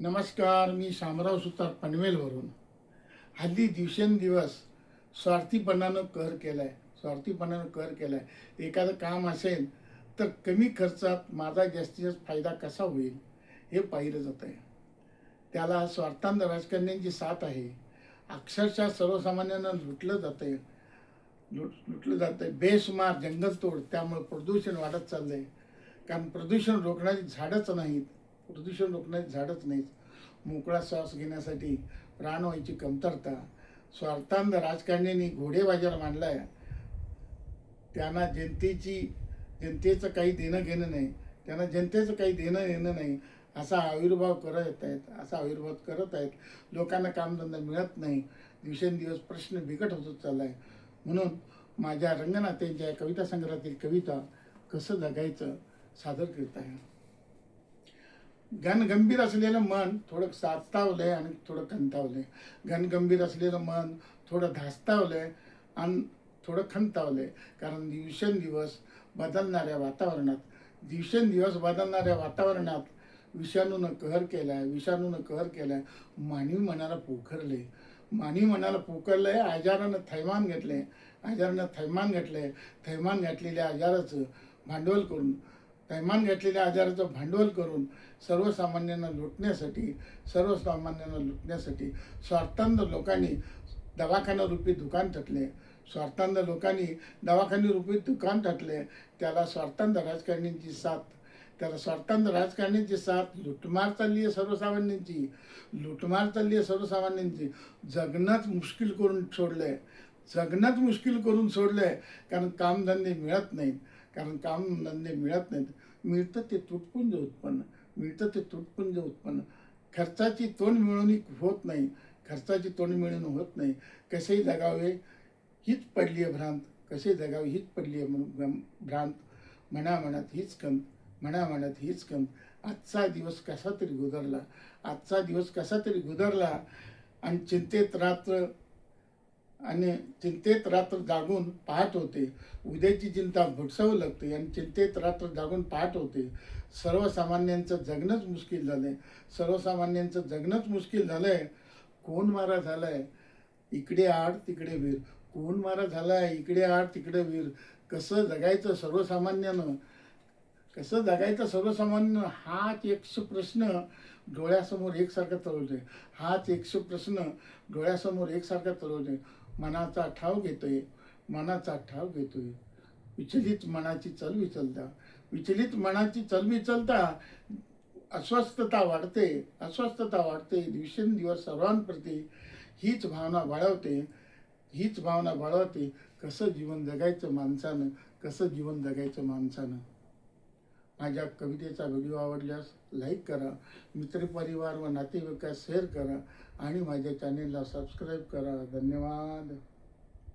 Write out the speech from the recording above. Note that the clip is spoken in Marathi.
नमस्कार, मी शामराव सुतार पनवेलवरून. हल्ली दिवसेंदिवस स्वार्थीपणानं कहर केलाय. एखादं काम असेल तर कमी खर्चात माझा जास्तीत जास्त फायदा कसा होईल हे पाहिलं जात आहे. त्याला स्वार्थांध राजकारण्यांची साथ आहे. अक्षरशः सर्वसामान्यांना लुटलं जात आहे. बेसुमार जंगलतोड, त्यामुळे प्रदूषण वाढत चाललंय. कारण प्रदूषण रोखण्याची झाडच नाहीत. मोकळा श्वास घेण्यासाठी प्राणवायूची कमतरता. स्वार्थांध राजकारण्यांनी घोडेबाजार मांडलाय. त्यांना जनतेचं काही देणं घेणं नाही. असा आविर्भाव करत आहेत. लोकांना कामधंदा मिळत नाही. दिवसेंदिवस प्रश्न बिकट होत चाललाय. म्हणून माझ्या रंगनाथ्यांच्या या कविता संग्रहातील कविता कसं जगायचं सादर करत आहे. घनगंभीर असलेलं मन थोडं साचतावलंय आणि थोडं खंतावलंय. घनगंभीर असलेलं मन थोडं धास्तावलंय आणि थोडं खंतावलंय. कारण दिवसेंदिवस बदलणाऱ्या वातावरणात विषाणूनं कहर केलाय. मानवी मनाला पोखरलंय. आजारानं थैमान घातलंय. थैमान घातलेल्या आजाराचं भांडवल करून सर्वसामान्यांना लुटण्यासाठी स्वार्थांध लोकांनी दवाखाना रूपी दुकान टाकले. त्याला स्वार्थांध राजकारण्यांची साथ लुटमार चालली आहे सर्वसामान्यांची. जगणंच मुश्किल करून सोडलंय. कारण कामधंदे मिळत नाहीत. मिळतं ते तुटपुंज उत्पन्न. खर्चाची तोंडमिळवणी होत नाही. कसे जगावे हीच पडली आहे भ्रांत. मनामनात हीच कंत. आजचा दिवस कसा तरी गुजरला आणि चिंतेत रात्र जागून पाहत होते. उद्याची चिंता भुटसावू लागते आणि चिंतेत रात्र जागून पाहत होते. सर्वसामान्यांचं जगणंच मुश्किल झालंय. कोण मारा झालाय इकडे आड तिकडे वीर. कसं जगायचं सर्वसामान्यानं हाच एक प्रश्न डोळ्यासमोर एकसारखा चालवतोय. मनाचा ठाव घेतोय. विचलित मनाची चलवी चलता अस्वस्थता वाढते. दिवसेंदिवस सर्वांप्रती हीच भावना बाळवते. कसं जीवन जगायचं माणसानं. माझ्या कवितेचा व्हिडिओ आवडल्यास लाईक करा, मित्रपरिवार व नातेवाईकास शेअर करा आणि माझ्या चॅनेलला सबस्क्राईब करा. धन्यवाद.